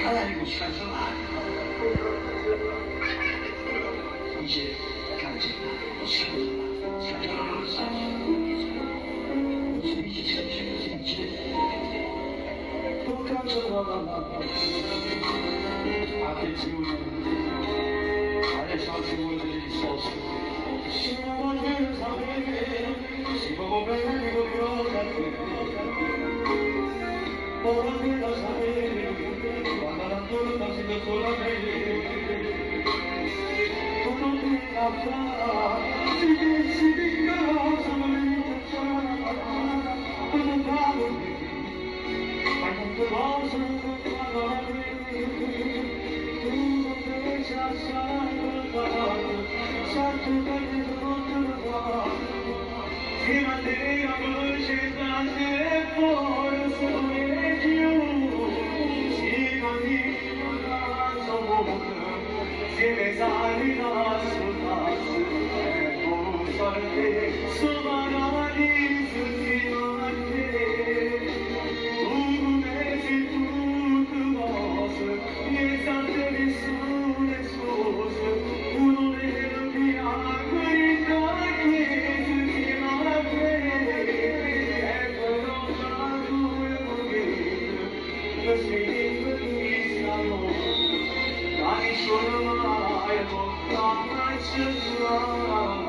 하나님을 찬송하 이제 간증하 찬송하 앞에 지우는 아래서 지우는 소스 심어보는 삶에 심어보는 이거 같은 모든 삶에 완전한 또 당신의 소란에 도둑이 아파 시비가 사람을 I